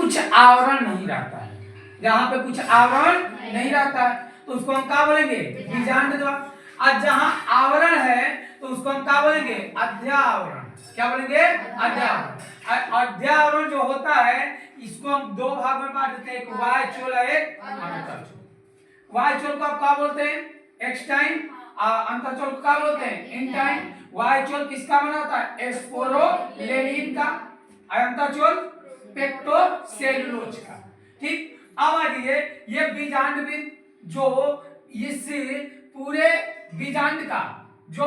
कुछ आवरण नहीं रहता है, जहां पे कुछ आवरण नहीं रहता है तो उसको हम क्या बोलेंगे, बीजांड द्वार। और जहां आवरण है तो उसको हम क्या बोलेंगे, अध्यावरण। क्या बोलेंगे, अध्यावरण। अध्यावरण जो होता है इसको हम दो भाग में बांट देते हैं, एक वायुचोल और एक अंतःचोल। वायुचोल को आप क्या बोलते हैं, एक्सटाइन। अंतःचोल को क्या बोलते हैं, इंटाइन। वायुचोल किसका बना होता है, स्पोरोलेनिन का। अंतःचोल पेक्टोसेलुलोज का। ठीक, अब आइए ये बीजांड जो इस पूरे बीजांड का जो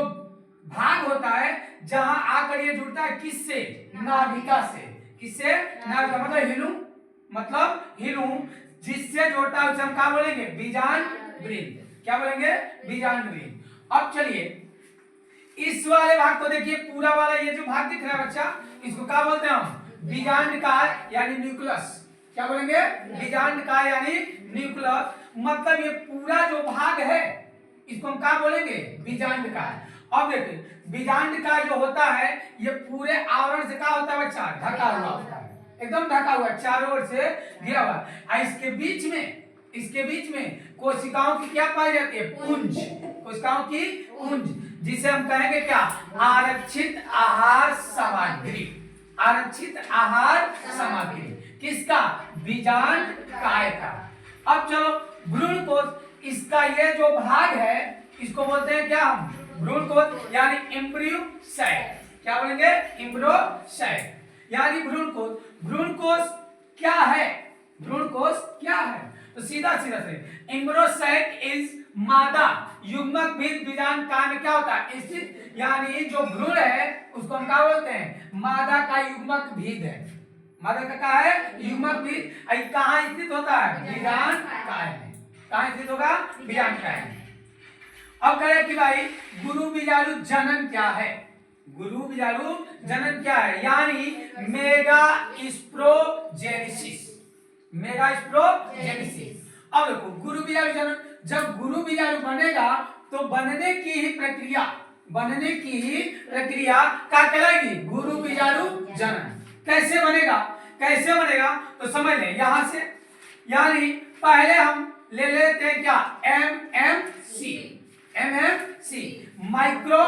भाग होता है जहां आकर ये जुड़ता है किससे, नाभिका से। किससे, नाभिका मतलब हिलूम, मतलब हिलूम जिससे जोड़ता है उसे हम क्या बोलेंगे, बीजांड वृंद। क्या बोलेंगे, बीजांड वृंद। अब चलिए इस वाले भाग को देखिए, पूरा वाला ये जो भाग दिख रहा है बच्चा, इसको क्या बोलते हैं हम, बीजांड काय यानी न्यूक्लियस। क्या बोलेंगे, बीजांड काय यानी न्यूक्लियस। मतलब ये पूरा जो भाग है इसको हम क्या बोलेंगे, बीजांड काय। अब देखिए बीजांड काय जो होता है ये पूरे आवरण से क्या होता है बच्चा, ढका हुआ होता है, एकदम ढका हुआ, चारों ओर से घिरा हुआ। और इसके बीच में कोशिकाओं की क्या पाई जाती है, पुंज। कोशिकाओं की पुंज, जिसे हम कहेंगे क्या, आरक्षित आहार सामग्री। आरक्षित आहार सामग्री किसका, बीजांड काय का। अब चलो भ्रूण कोश, इसका ये जो भाग है इसको बोलते हैं क्या हम, भ्रूण कोश यानी एम्ब्रियो साइट। क्या बोलेंगे, एम्ब्रियो साइट यानी भ्रूण कोश। भ्रूण कोश क्या है, भ्रूण कोश क्या है, तो सीधा सीधा से एम्ब्रियो साइट इज मादा युग्मक बीज बीजांड काय में क्या होता है स्थित, यानी जो भ्रूण है उसको हम क्या बोलते हैं, मादा का युग्मक भीद है। मादा का क्या है, युग्मक भीद। कहाँ स्थित होता है, बीजांड काय में। कहाँ स्थित होगा, बीजांड काय में। अब कहें कि भाई गुरु बीजाणु जनन क्या है, गुरु बीजाणु जनन क्या है, यानी मेगा स्प्रोजेनेसिस। मेगा स्प्रोजेनेसिस। अब देखो गुरु बीजाणु जनन, जब गुरु बीजाणु बनेगा तो बनने की ही प्रक्रिया क्या कहलाएगी, गुरु बीजाणु जनन। कैसे बनेगा तो समझ लें यहां से, यानी पहले हम ले लेते हैं क्या, एमएमसी माइक्रो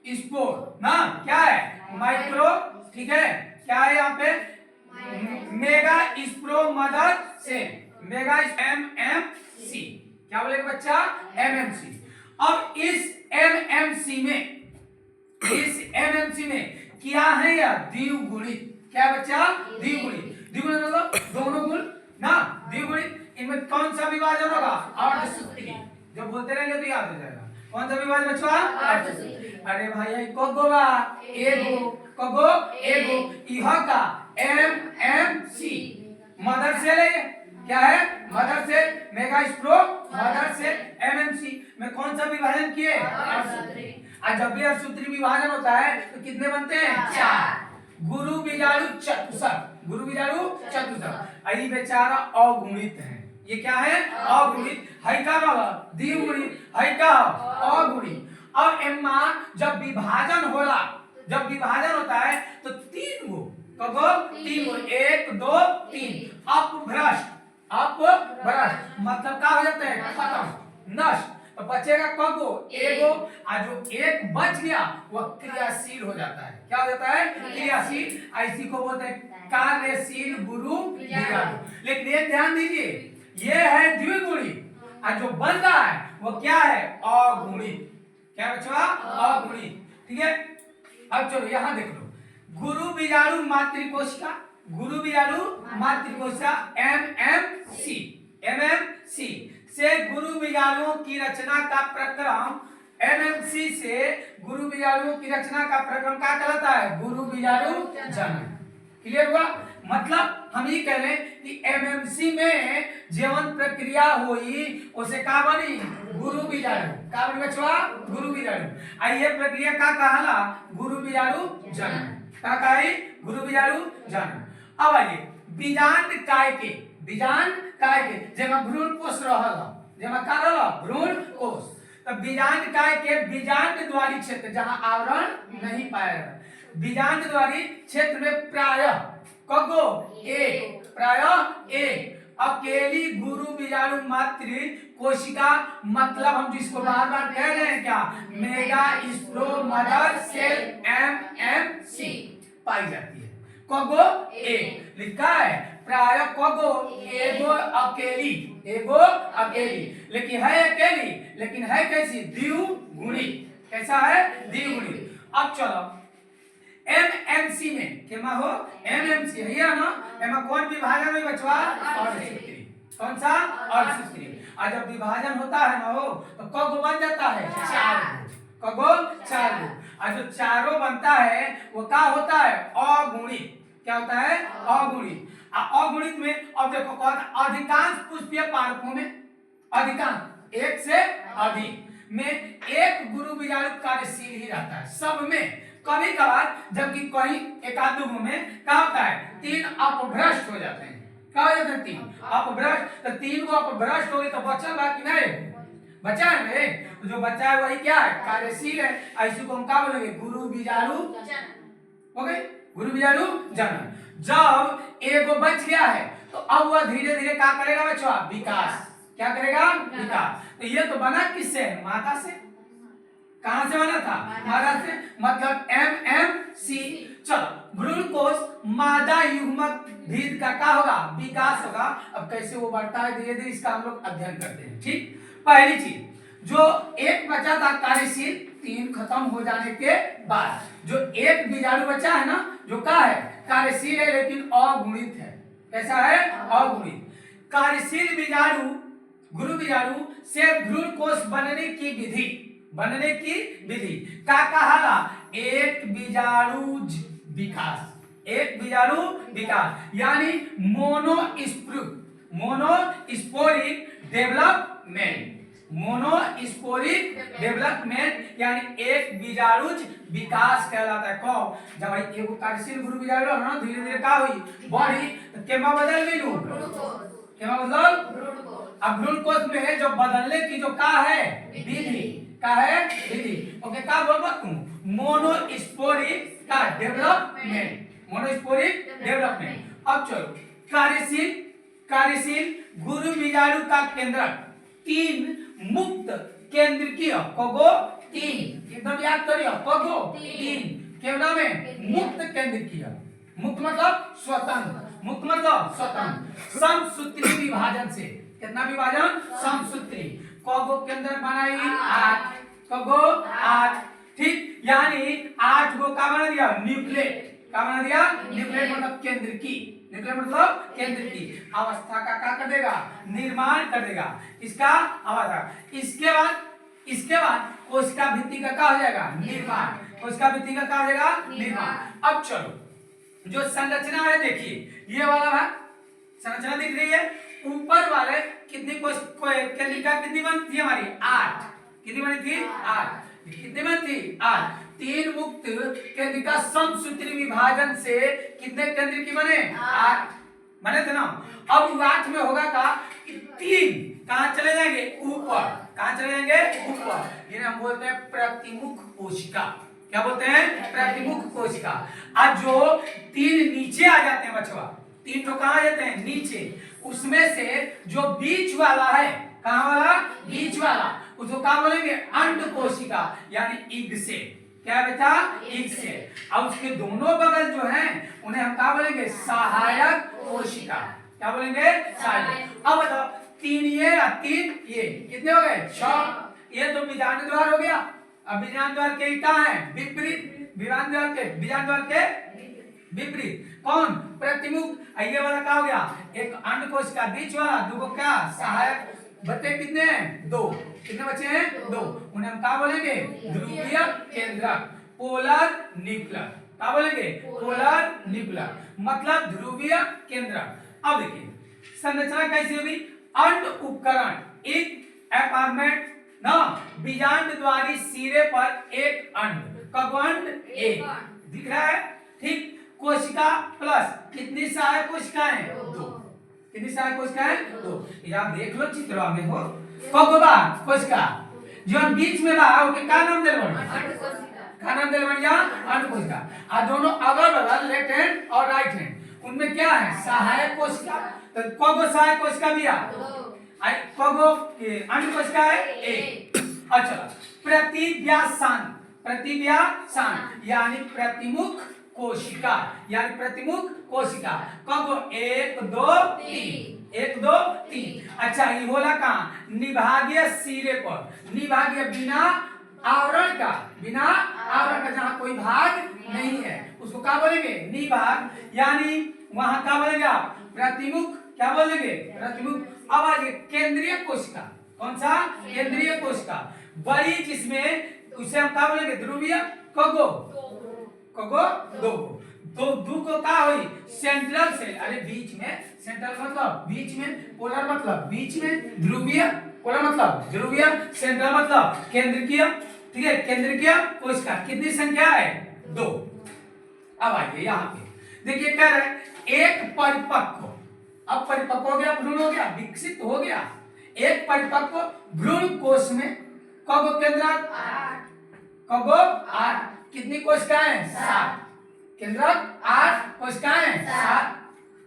स्पोर ना, क्या है माइक्रो, ठीक है, क्या है यहाँ पे, मेगा स्प्रो मदर से, मेगा एमएमसी। क्या बोलेगा बच्चा, एमएमसी। अब इस एमएमसी में क्या है या द्विगुणित। क्या बच्चा, द्विगुणित। द्विगुणित मतलब दोनों गुण ना, द्विगुणित। इनमें कौन सा विभाजन होगा, अर्धसूत्री। जब बोलते रहेंगे तो याद हो जाएगा। कौन सा विभाजन बच्चा, अर्धसूत्री। अरे भाई कोगोवा एगो, कोगो एगो, यह का एमएमसी मदर से ले, क्या है, मदर से, मेगा स्प्रो मदर से, एमएमसी में कौन सा विभाजन किए, अर्धसूत्री। और जब भी अर्धसूत्री विभाजन होता है तो कितने बनते हैं, चार। गुरु बीजाणु चतुष्क, गुरु बीजाणु चतुष्क। आई बेचारा अगुणित है, ये क्या है, अगुणित। है का बाबा, द्विगुणित, है का अगुणित। और एम्मा जब विभाजन होता है तो तीन गो, कगो तीन गो, 1 2 3, अपभ्रष्ट मतलब क्या हो जाता है, खत्म, नष्ट। तो बचेगा कगो एगो, और जो एक बच गया वह क्रियाशील हो जाता है। क्या हो जाता है, क्रियाशील। ऐसी को बोलते हैं कार्यशील गुरु बीजाणु। लेकिन ये ध्यान दीजिए ये है द्विगुणित, और जो बन रहा है वो क्या है, अगुणित। क्या बच्चा, अगुणित, ठीक है। अब चलो यहां देख लो, गुरु बीजाणु मातृकोशिका, गुरु बीजाणु मातृकोशिका एमएमसी से गुरु बीजाणुओं की रचना का प्रक्रम, एमएमसी से गुरु बीजाणुओं की रचना का प्रक्रम क्या कहलाता है, गुरु बीजाणु जनन। क्लियर हुआ, मतलब हम ये कह रहे हैं कि एमएमसी में जीवन प्रक्रिया हुई उसे क्या बनी, गुरु बीजाणु। क्या बनी बच्चा, गुरु बीजाणु। ये प्रक्रिया का कहला, गुरु बीजाणु जनन। क्या कहे, गुरु बीजाणु जनन। अब आइए बीजांड काय के जेमा भ्रूण कोश रहल, जेमा का रहल, भ्रूण कोश। तो बीजांड काय के बीजांड द्वारी क्षेत्र जहां आवरण नहीं पाया, बीजांड द्वारी क्षेत्र में प्रायः कगो एक प्रायः एक अकेली गुरु बीजाणु मात्र कोशिका, मतलब हम जिसको बार बार कह रहे हैं क्या, मेगा स्प्रो मदर सेल MMC पाई जाती है। कगो एक लिखा है, प्राय कगो एगो अकेली, एगो अकेली, लेकिन है अकेली, लेकिन है कैसी, द्विगुणी। कैसा है, द्विगुणी। अब चलो MMC में केमा हो, MMC है ना, एमा कौन विभाजन में बचवा, अर्धसूत्री। कौन सा, अर्धसूत्री। और जब विभाजन होता है ना हो तो कगो बन जाता है, चार गो, कगो चार गो। और जो चारों बनता है वो क्या होता है, अगुणित। क्या होता है, अगुणित। अगुणित में अब देखो कौन, अधिकांश पुष्पीय पारकों में, अधिकांश एक से अधिक में एक गुरु बीजाणु कार्यशील ही रहता है, सब में। कभी कभार जबकि कहीं एकाध में क्या होता है, तीन अपभ्रष्ट हो जाते हैं। क्या हो जाते हैं, तीन अपभ्रष्ट। तो तीन को अपभ्रष्ट हो गए तो बचा बाकी नहीं, बचा है, तो जो बचा है वही क्या है, कार्यशील है। ऐसे को हम क्या बोलेंगे, गुरु बीजाणु हो गए, गुरु बीजाणु जनन। जब एगो बच गया है तो अब वह धीरे धीरे क्या करेगा बच्चों, विकास। क्या करेगा, विकास। तो ये तो बना किससे, माता से। कहां से बना था, मादा से, मतलब MMC। चलो भ्रूण कोश मादा युग्मक भीद का क्या होगा, विकास होगा। अब कैसे वो बढ़ता है धीरे धीरे, इसका हम लोग अध्ययन करते हैं। ठीक, पहली चीज जो एक बचा था कार्यशील, तीन खत्म हो जाने के बाद जो एक बीजाणु बचा है ना, जो क्या है, कार्यशील है लेकिन अगुणित है। कैसा है, अगुणित। कार्यशील बीजाणु गुरु बीजाणु से भ्रूण कोश बनने की विधि, बनने की विधि का कहाला एक बीजाणुज विकास, एक बीजाणु विकास, यानी मोनोस्पोरिक डेवलपमेंट। मोनोस्पोरिक डेवलपमेंट यानी एक बीजाणुज विकास कहलाता है। कब, जब भाई एगो कार्यशील गुरु बीजाणु है ना, धीरे धीरे क्या हुई, बढ़ी, तो केमा बदल गई, केमा बदल। अब भ्रूण कोश में जो बदलने की जो का है विधि, का है विधि, ओके, का बोलबो तुम, मोनोस्पोरिक का डेवलपमेंट, मोनोस्पोरिक डेवलपमेंट। अब चलो कार्यशील, कार्यशील गुरु बीजाणु का केंद्रक तीन मुक्त केंद्रकीय, कगो तीन, एकदम याद करियो, कगो तीन, केवना में मुक्त केंद्रकीय, मुक्त मतलब स्वतंत्र, मुक्त मतलब स्वतंत्र, समसूत्री विभाजन से। कितना विभाजन, समसूत्री। कगो केंद्र बनाई 8, कगो 8, ठीक, यानी 8 गो का बना दिया, न्यूक्लियट। का बना दिया, न्यूक्लियट मतलब केंद्र की, न्यूक्लियट मतलब केंद्र की अवस्था का क्या कर देगा, निर्माण कर देगा, इसका अवस्था। इसके बाद कोशिका भित्ति का क्या हो जाएगा, निर्माण, कोशिका भित्ति का क्या हो जाएगा, निर्माण। अब चलो जो संरचना है देखिए, ये वाला है संरचना दिख रही है, ऊपर वाले कितनी केंद्रिका कितनी बनती थी हमारी, 8। कितनी बनी थी, 8। कितनी बनती, 8। तीन मुक्त केंद्रिका समसूत्री विभाजन से कितने केंद्र की बने, 8 बने थे ना। अब 8 में होगा का, तीन कहां चले जाएंगे, ऊपर। कहां चले जाएंगे, ऊपर, जिन्हें हम बोलते हैं प्रतिमुख कोशिका। क्या बोलते हैं, प्रतिमुख कोशिका। आज जो तीन नीचे आ जाते हैं बचवा, तीन तो कहां जाते हैं, नीचे। उसमें से जो बीच वाला है, कहां वाला, बीच वाला, उसको क्या बोलेंगे, अंड कोशिका, यानी इग से। क्या बेटा, इग से। अब उसके दोनों बगल जो हैं उन्हें हम क्या बोलेंगे, सहायक कोशिका। क्या बोलेंगे, सहायक। अब बताओ, तीन ये और तीन ये कितने हो गए, 6। ये तो बीजांड द्वार हो गया। अब बीजांड द्वार के कहां है, विपरीत, बीजांड द्वार के विपरीत कौन, प्रतिमुख। ये वाला क्या हो गया, एक अंड कोशिका बीच वाला, दो क्या, सहायक। बचे कितने हैं, 2। कितने बचे हैं, 2। उन्हें हम क्या बोलेंगे, ध्रुवीय केंद्रक, पोलर न्यूक्लियर। क्या बोलेंगे, पोलर न्यूक्लियर मतलब ध्रुवीय केंद्रक। अब देखिए संरचना कैसी होगी, अंड उपकरण, एक अपार्टमेंट ना, बीजांड द्वारी सिरे पर एक अंड, कगंड एक दिख रहा है, ठीक। कोशिका प्लस कितनी सहायक कोशिकाएं, 2। कितनी सहायक कोशिकाएं, 2। आप देख लो चित्र में हो, कगोबा कोशिका जो बीच में बा, ओके, का नाम देल बन, अंड कोशिका। का नाम देल बन जा, अंड कोशिका। आ दोनों अगल बगल लेफ्ट हैंड और राइट हैंड, उनमें क्या है? सहायक कोशिका। तो कगो सहायक कोशिका भी है, कगो अन्य कोशिका है एक। अच्छा, प्रतिव्यासान, प्रतिव्यासान यानी प्रतिमुख कोशिका, यानी प्रतिमुख कोशिका। कगो 1 2 3, 1 2 3। अच्छा, ये होला कहाँ? निभागीय सिरे पर, निभागीय बिना आवरण का, बिना आवरण का, जहां कोई भाग नहीं है उसको क्या बोलेंगे? निभाग। यानी वहां क्या बोलेंगे आप? प्रतिमुख। क्या बोलेंगे? प्रतिमुख। अब आगे केंद्रीय कोशिका। कौन सा? केंद्रीय कोशिका। बड़ी जिसमें उसे हम क्या बोलेंगे? ध्रुवीय। कगो कगो दो दो को क्या हुई? सेंट्रल से, अरे बीच में, सेंट्रल मतलब बीच में, पोलर मतलब बीच में, ध्रुवीय, पोलर मतलब ध्रुवीय, सेंट्रल मतलब केंद्रीय। ठीक है, केंद्रीय कोशिका कितनी संख्या है? 2। अब आइए यहाँ पे देखिए, कह रहे हैं एक परिपक्व, अब परिपक्व हो गया, भ्रूण हो गया, विकसित हो गया। एक परिपक्व भ्रूण कोश में कगो केंद्रक 8, कगो 8, कितनी कोशिकाएं? 7। केंद्रक 8, कोशिकाएं 7।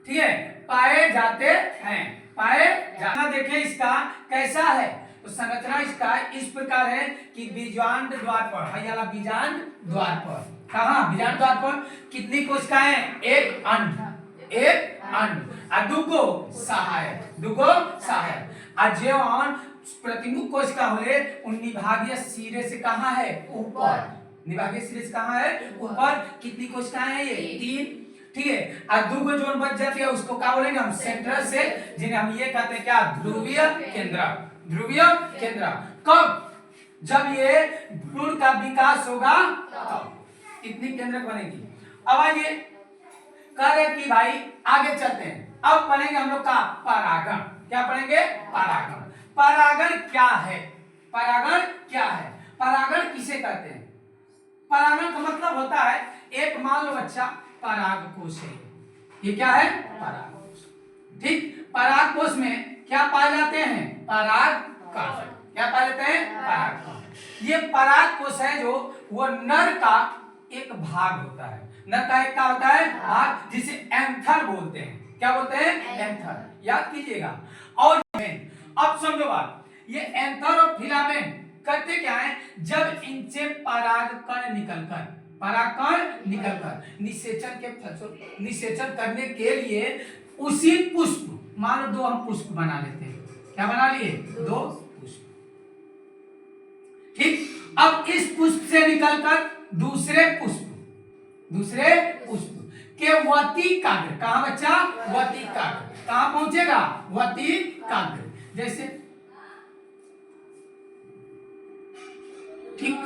ठीक है, पाए जाते हैं, पाए जाना। देखें इसका कैसा है, तो संरचना इसका इस प्रकार है कि बीजांड द्वार पर, हयाला बीजांड द्वार पर, कहां? बीजांड द्वार पर कितनी कोशिकाएं? एक अंड, एक अंड, आ दुगो सहायक, दुगो सहायक। आ जेवन प्रतिमुख कोशिका होले उन निभागीय सिरे से कहां है? ऊपर। निभागीय सिरे से कहां है? ऊपर। कितनी कोशिकाएं हैं? ये 3। ठीक है, और दुगो जोन बच जाती है उसको क्या बोलेंगे हम? सेंट्रल से, जिन्हें हम ये कहते हैं क्या? ध्रुवीय केंद्र, ध्रुवीय केंद्र। कब? जब ये भ्रूण का विकास होगा तब इतनी केंद्रक बनेगी। अब आइए कह रहे कि भाई आगे चलते हैं, अब पढ़ेंगे हम लोग का परागण। क्या पढ़ेंगे? परागण। परागण क्या है? परागण क्या है? परागण किसे कहते हैं? परागण का मतलब होता है, एक मान लो बच्चा परागकोश है, ये क्या है? परागकोश। ठीक, परागकोश में क्या पाए जाते हैं? परागकण। क्या पाए जाते हैं? परागकण। ये परागकोश है जो वो नर का एक भाग होता है, नर का एक क्या होता है? भाग, जिसे एंथर बोलते हैं। क्या बोलते हैं? एंथर, याद कीजिएगा। और अब समझो बात, ये एंथर और फिलामेंट करते क्या है? जब इनसे परागकण निकलकर, परागकण निकलकर निषेचन के निषेचन करने के लिए उसी पुष्प, मान लो 2 हम पुष्प बना लेते हैं, क्या बना लिए? 2 पुष्प। ठीक, अब इस पुष्प से निकलकर दूसरे पुष्प, दूसरे पुष्प के वतिकाग्र, कहां बच्चा? वतिकाग्र। कहां पहुंचेगा? वतिकाग्र। जैसे ठीक,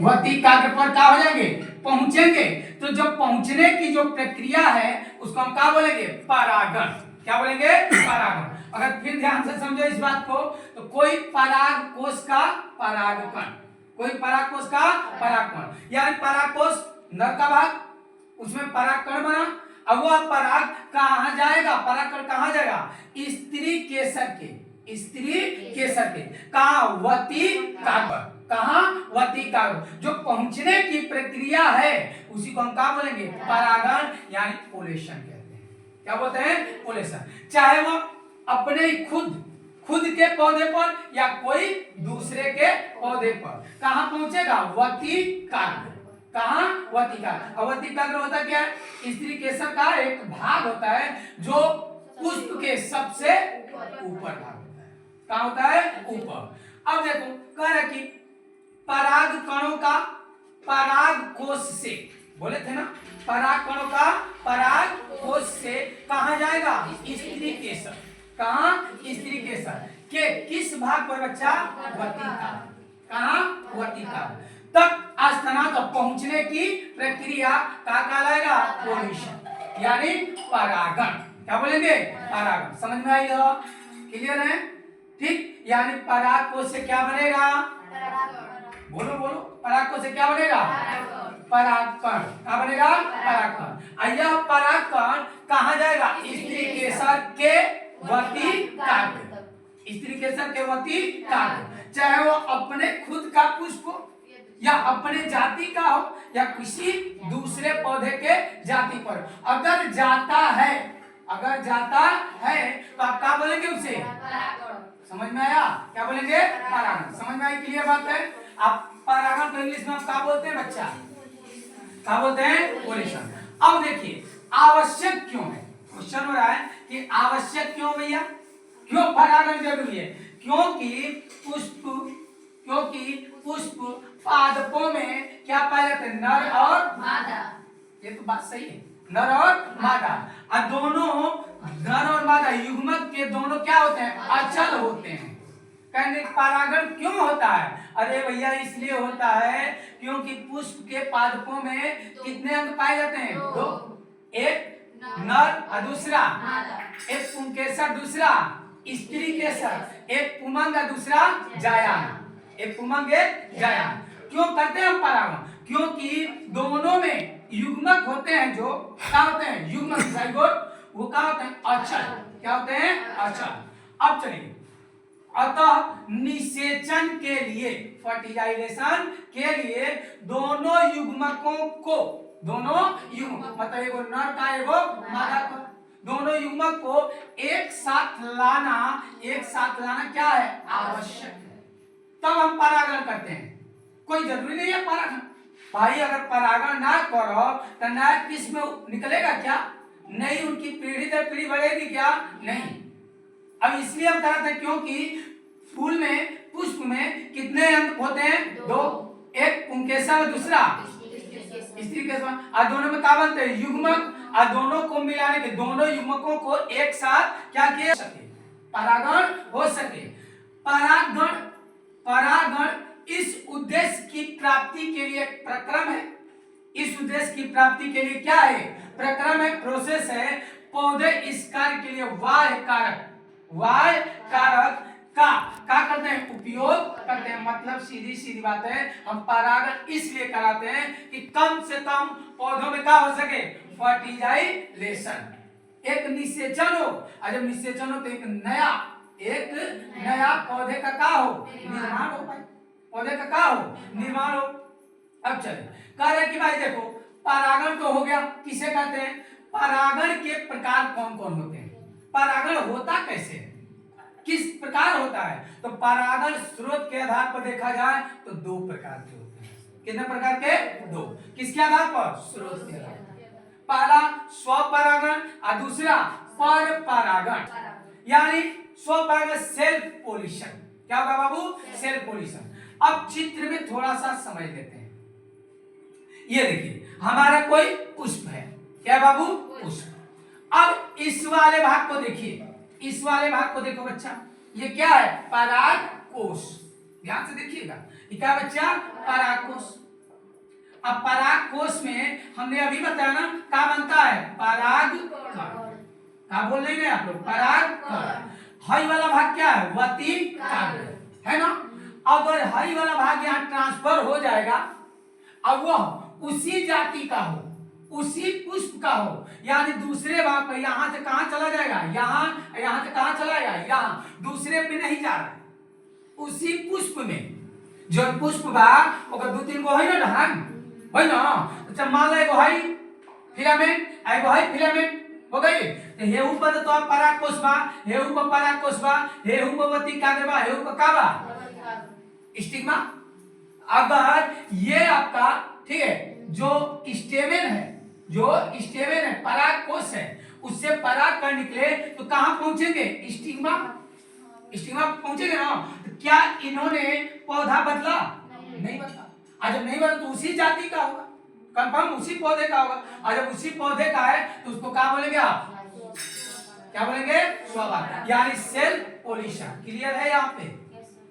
वतिकाग्र पर क्या हो जाएंगे? पहुंचेंगे। तो जब पहुंचने की जो प्रक्रिया है उसको हम क्या बोलेंगे? परागण। क्या बोलेंगे? परागण। अगर फिर ध्यान से समझो इस बात को, तो कोई परागकोश का परागकण, कोई परागकोश का परागकण, यानी परागकोश नर का भाग, उसमें परागकण बना। अब वह पराग कहां जाएगा? परागकण कहां जाएगा? स्त्री केसर के, स्त्री केसर के कहां? वतिकाग्र। कहां? वतिकाग्र। जो पहुंचने की प्रक्रिया है उसी को हम क्या बोलेंगे? परागण, यानी पोलेशन कहते हैं। क्या बोलते हैं? पोलेशन। चाहे वो अपने खुद के पौधे पर या कोई दूसरे के पौधे पर, कहां पहुंचेगा? वतिकाग्र। कहां? वतिकाग्र। वतिकाग्र होता क्या है? स्त्री केसर का एक भाग होता है जो पुष्प के सबसे ऊपर भाग होता है। कहां होता है? ऊपर। अब देखो कह रहा कि पराग कणों का पराग कोश से, बोले थे ना, पराग कणों का पराग कोश से कहां जाएगा? स्त्री केसर। कहां? स्त्री केसर के किस भाग पर बच्चा? वतिकाग्र। कहां? वतिकाग्र तक आस्थानांक पहुंचने की प्रक्रिया का कहलाएगा? पोलिशन, यानी परागण। क्या बोलेंगे? परागण। समझ में आई हो? क्लियर है? ठीक, यानी परागकोश से क्या बनेगा? बोलो बोलो, परागकोश से क्या बनेगा? परागकण। क्या बनेगा? परागकण। यह परागकण कहां जाएगा? स्त्री केसर के वतिकाग्र, स्त्री केसर के वतिकाग्र। चाहे वो अपने खुद का पुष्प या अपने जाति का हो या किसी दूसरे पौधे के जाति पर अगर जाता है तो आप क्या बोलेंगे उसे? समझ में आया? क्या बोलेंगे? परागण। समझ में आई? क्लियर बात है? आप परागण को इंग्लिश में आप क्या बोलते हैं बच्चा? क्या बोलते हैं? पोलिनेशन। अब देखिए आवश्यक क्यों है, क्वेश्चन हो रहा है कि आवश्यक क्यों भैया, क्यों परागण जरूरी है? क्योंकि पुष्प पादपों में क्या पाया जाता है? नर और मादा। ये तो बात सही है, नर और मादा। और दोनों नर और मादा युग्मक के दोनों क्या होते हैं? अचल होते हैं। कहने परागण क्यों होता है? अरे भैया इसलिए होता है क्योंकि पुष्प के पादपों में कितने अंग पाए जाते हैं? दो, एक नर और दूसरा एक पुंकेसर, दूसरा स्त्री केसर, एक पुमंग और दूसरा जायान। एक पुमंग एक जायान। क्यों करते हैं हम परागण? क्योंकि दोनों में युग्मक होते हैं, जो क्या होते हैं? युग्मक जाइगोट, वो क्या होते हैं? अचल। क्या होते हैं? अचल। अब चलिए, अतः निषेचन के लिए, फर्टिलाइजेशन के लिए दोनों युग्मकों को, दोनों युग्मक मतलब एगो नर का एगो मादा का, दोनों युग्मक को एक साथ लाना क्या है? आवश्यक है। तब हम परागण करते हैं। कोई जरूरी नहीं है परागण भाई, अगर परागण ना करो तो नया किस्म निकलेगा क्या? नहीं। उनकी पीढ़ी दर पीढ़ी बढ़ेगी क्या? नहीं। अब इसलिए हम कराते हैं क्योंकि फूल में, पुष्प में कितने अंग होते हैं? दो, एक पुंकेसर और दूसरा स्त्री केसर। और दोनों में क्या बनते हैं? युग्मक। और दोनों को मिलाने के, दोनों युग्मकों को एक साथ क्या किया सके? परागण हो सके। परागण इस उद्देश्य की प्राप्ति के लिए प्रक्रम है। इस उद्देश्य की प्राप्ति के लिए क्या है? प्रक्रम है, प्रोसेस है। पौधे इस कार्य के लिए वाह्य कारक का करते हैं? उपयोग करते हैं। मतलब सीधी सीधी बात है, हम परागण इसलिए कराते हैं कि कम से कम पौधों में क्या हो सके? फर्टिलाइजेशन। एक निषेचन हो, और जब निषेचन हो तो एक नया पौधे का क्या हो? निर्माण हो पाए। पौधे का क्या हो? निर्माण हो। अब चले कह रहे कि भाई देखो, परागण तो हो गया, किसे कहते हैं? परागण के प्रकार कौन कौन होते हैं? परागण होता कैसे है, किस प्रकार होता है? तो परागण स्रोत के आधार पर देखा जाए तो दो प्रकार के होते हैं। कितने प्रकार के? दो। किसके आधार पर? स्रोत के आधार पर। पहला स्वपरागण और दूसरा पर परागण, यानी स्वपरागण सेल्फ पोलिनेशन। क्या होगा बाबू? Self pollination. अब चित्र में थोड़ा सा समझ लेते हैं। ये देखिए हमारा कोई पुष्प है, क्या बाबू? पुष्प। अब इस वाले भाग को देखिए, इस वाले भाग को देखो बच्चा, ये क्या है? परागकोश। ध्यान से देखिएगा, ये क्या बच्चा? परागकोश। अब परागकोश में हमने अभी बताया ना क्या बनता है? परागकण। क्या बोल रहे हैं आप लोग? परागकण। हई वाला भाग क्या है? वतिकाग्र, है ना? अगर हई वाला भाग यहाँ ट्रांसफर हो जाएगा, अब वह उसी जाति का हो, उसी पुष्प का हो, यानी दूसरे भाग पर, यहां से कहां चला जाएगा? यहां से कहां चला जाएगा? यहां। दूसरे पे नहीं जा रहा, उसी पुष्प में। जो पुष्प भाग ओकर दो तीन गो है ना ढंग, है ना? अच्छा मान लो एगो है फिलामेंट, एगो है फिलामेंट, हो गई। तो हे ऊपर तो परागकोश बा, हे ऊपर परागकोश बा, हे ऊपर वतिकाग्र बा, हे ऊपर का बा? स्टिग्मा। अगर ये आपका, ठीक है, जो स्टेमेन है, परागकोश है, उससे परागकण निकले तो कहां पहुंचेंगे? स्टिग्मा पहुंचेंगे ना। तो क्या इन्होंने पौधा बदला? नहीं बदला। और जब नहीं बदला तो उसी जाति का होगा, कंफर्म उसी पौधे का होगा। और जब उसी पौधे का है तो उसको क्या बोलेंगे आप? क्या बोलेंगे? स्वपरागण, यानी सेल्फ पोलिनेशन। क्लियर है? यहाँ पे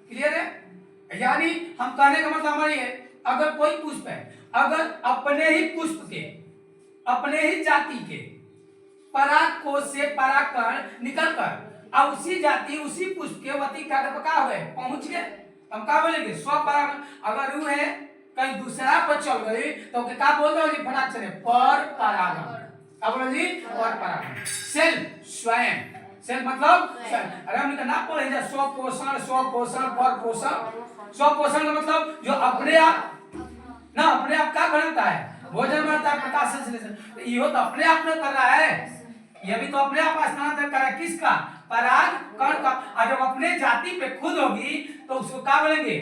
क्लियर है? यानी हम कहने का मतलब हमारी है, अगर कोई पुष्प है, अगर अपने ही पुष्प के, अपने ही जाति के परागकोश से परागकण निकलकर अब उसी जाति, उसी पुष्प के वतिकाग्र पर क्या हुए? पहुंच गए, हम क्या बोलेंगे? स्वपरागण। अगर वो है कहीं दूसरा पर चल गई तो क्या बोल रहे हो जी? फटाक से पर परागण। क्या बोलो जी? पर परागण। सेल्फ, स्वयं। सेल्फ मतलब स्वयं। अरे हमने ना बोले स्वपोषण, पर पोषण। स्वपोषण का मतलब जो अपने आप ना अपने आप का बनता है, भोजन बनता है प्रकाश संश्लेषण, तो यो तो अपने आप में कर रहा है, ये भी तो अपने आप स्थानांतरण कर रहा है, किसका, पराग कण का। और जब अपने जाति पे खुद होगी तो उसको क्या बोलेंगे,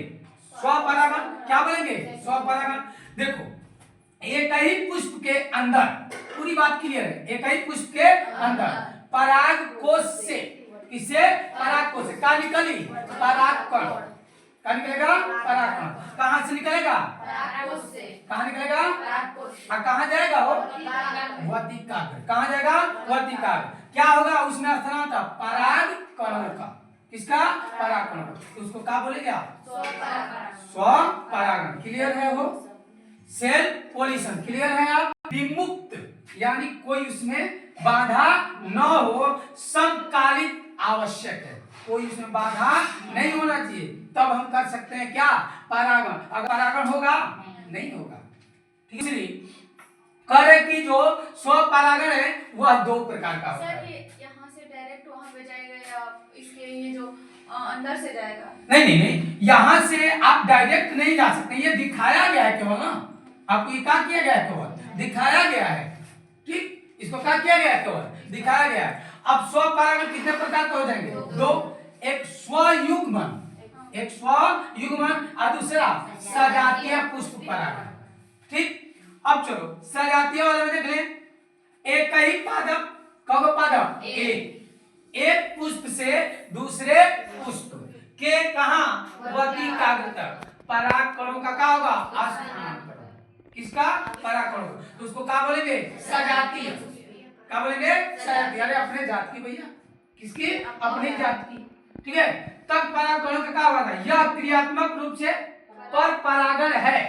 स्वपरागण। क्या बोलेंगे, स्वपरागण। देखो एक ही पुष्प के अंदर, पूरी बात क्लियर है, एक ही पुष्प के अंदर पराग कोश से, किसे, पराग कोश से क्या निकली, परागकण। क्या निकलेगा, परागकण। कहां से निकलेगा, परागकोश से। कहां निकलेगा, परागकोश। और कहां जाएगा वो, वर्तिकाग्र। कहां जाएगा, वर्तिकाग्र। क्या होगा उसमें स्थानांतरण, परागकणों का, किसका, परागकणों। तो उसको क्या बोलेंगे आप, स्वपरागण। क्लियर है वो। सेल्फ पोलिशन क्लियर है आप। विमुक्त यानी कोई उसमें बाधा न हो, समकालिक आवश्यक है, कोई उसमें बाधा नहीं होना चाहिए, तब हम कर सकते हैं क्या, परागण। अगर परागण होगा नहीं होगा। तीसरी करे की जो स्वपरागण है वह दो प्रकार का होता है। यहाँ से डायरेक्ट वहां पे जाएगा या इसके ये जो अंदर से जाएगा, नहीं, यहाँ से आप डायरेक्ट नहीं जा सकते, ये दिखाया गया है केवल ना, आपको ये क्या किया गया है, केवल दिखाया गया है, ठीक, इसको क्या किया गया है, केवल दिखाया गया है। अब स्वपरागण कितने प्रकार के हो जाएंगे, दो, एक स्वयुग्मन, एक स्वयुग्मन और दूसरा सजातीय पुष्प परागण, ठीक। अब चलो सजातीय वाले में देख लें। एक ही पादप, कब पादप, एक पुष्प से दूसरे पुष्प के कहा, वर्तिकाग्र तक परागकणों का क्या होगा, स्थानांतरण, किसका, परागकणों। तो उसको क्या बोलेंगे, सजातीय। क्या बोलेंगे, सजातीय। अरे अपने जात की भैया, किसकी, अपनी जात की, ठीक है। तब परागकणों का क्या होगा, यह क्रियात्मक रूप से पर परागण है,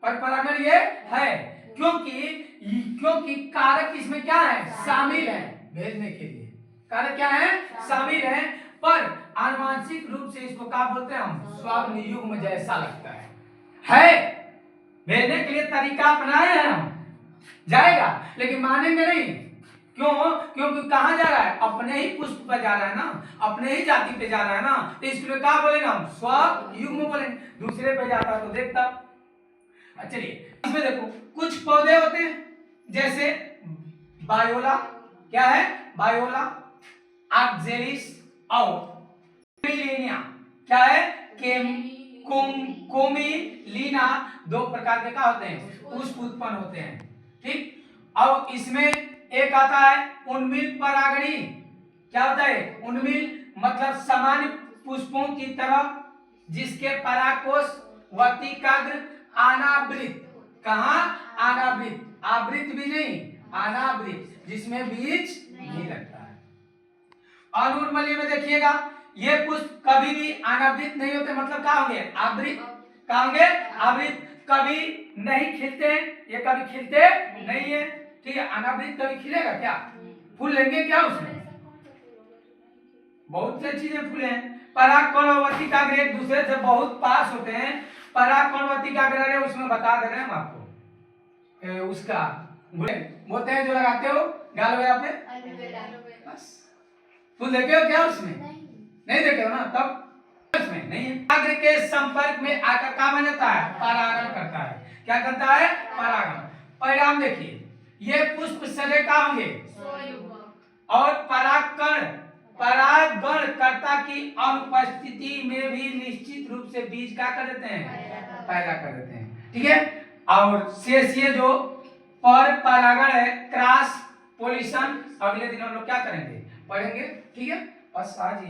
पर परागण ये है, क्योंकि कारक इसमें क्या है, शामिल है, भेजने के लिए कारक क्या है, शामिल है, पर आनुवांशिक रूप से इसको क्या बोलते हैं हम, स्वनियुग्म जैसा लगता है भेजने के लिए तरीका अपनाए हैं हम, जाएगा लेकिन मानेंगे नहीं। क्यों, क्योंकि कहां जा रहा है, अपने ही पुष्प पर जा रहा है ना, अपने ही जाति पे जा रहा है ना, तो इसके लिए क्या बोलेंगे हम, स्वयुग्म बोलेंगे। दूसरे पे जाता तो देखता। चलिए इसमें देखो कुछ पौधे होते हैं जैसे बायोला, क्या है, बायोला, ऑक्जेलिस और कोमिलीना, क्या है, कोमिलीना, दो प्रकार के क्या होते हैं, पुष्प उत्पन्न होते हैं, ठीक। और इसमें एक आता है उन्मिल परागणी। क्या होता है, उन्मिल मतलब सामान्य पुष्पों की तरह जिसके परागकोश वर्तिकाग्र अनावृत, कहां, अनावृत, आवृत भी नहीं, अनावृत, जिसमें बीज नहीं लगता है। अनुर्मल्य में देखिएगा ये पुष्प कभी भी अनावृत नहीं होते, मतलब क्या होंगे, आवृत, क्या होंगे, आवृत, कभी नहीं खिलते, ये कभी खिलते नहीं है, ठीक है। अनावृत कभी खिलेगा क्या, फूल लेंगे क्या उसमें, बहुत से चीजें फूले हैं। परागकण और वर्तिकाग्र एक दूसरे से बहुत पास होते हैं। परागकण वर्तिकाग्र है उसमें बता दे रहे हैं हम आपको, उसका बोलते हैं जो लगाते हो गालवेरा पे, बस फूल देखे हो क्या उसमें, नहीं देखे हो ना, तब उसमें नहीं है। अग्र के संपर्क में आकर क्या बन जाता है, परागण करता है। क्या करता है, परागण। परिणाम देखिए, ये पुष्प सजे का होंगे और परागणकर्ता की अनुपस्थिति में भी निश्चित रूप से बीज क्या कर देते हैं, पैदा कर देते हैं, ठीक है। और शेष ये जो पर परागण है, क्रॉस पोलिशन, अगले दिन हम लोग क्या करेंगे, पढ़ेंगे, ठीक है। बस आज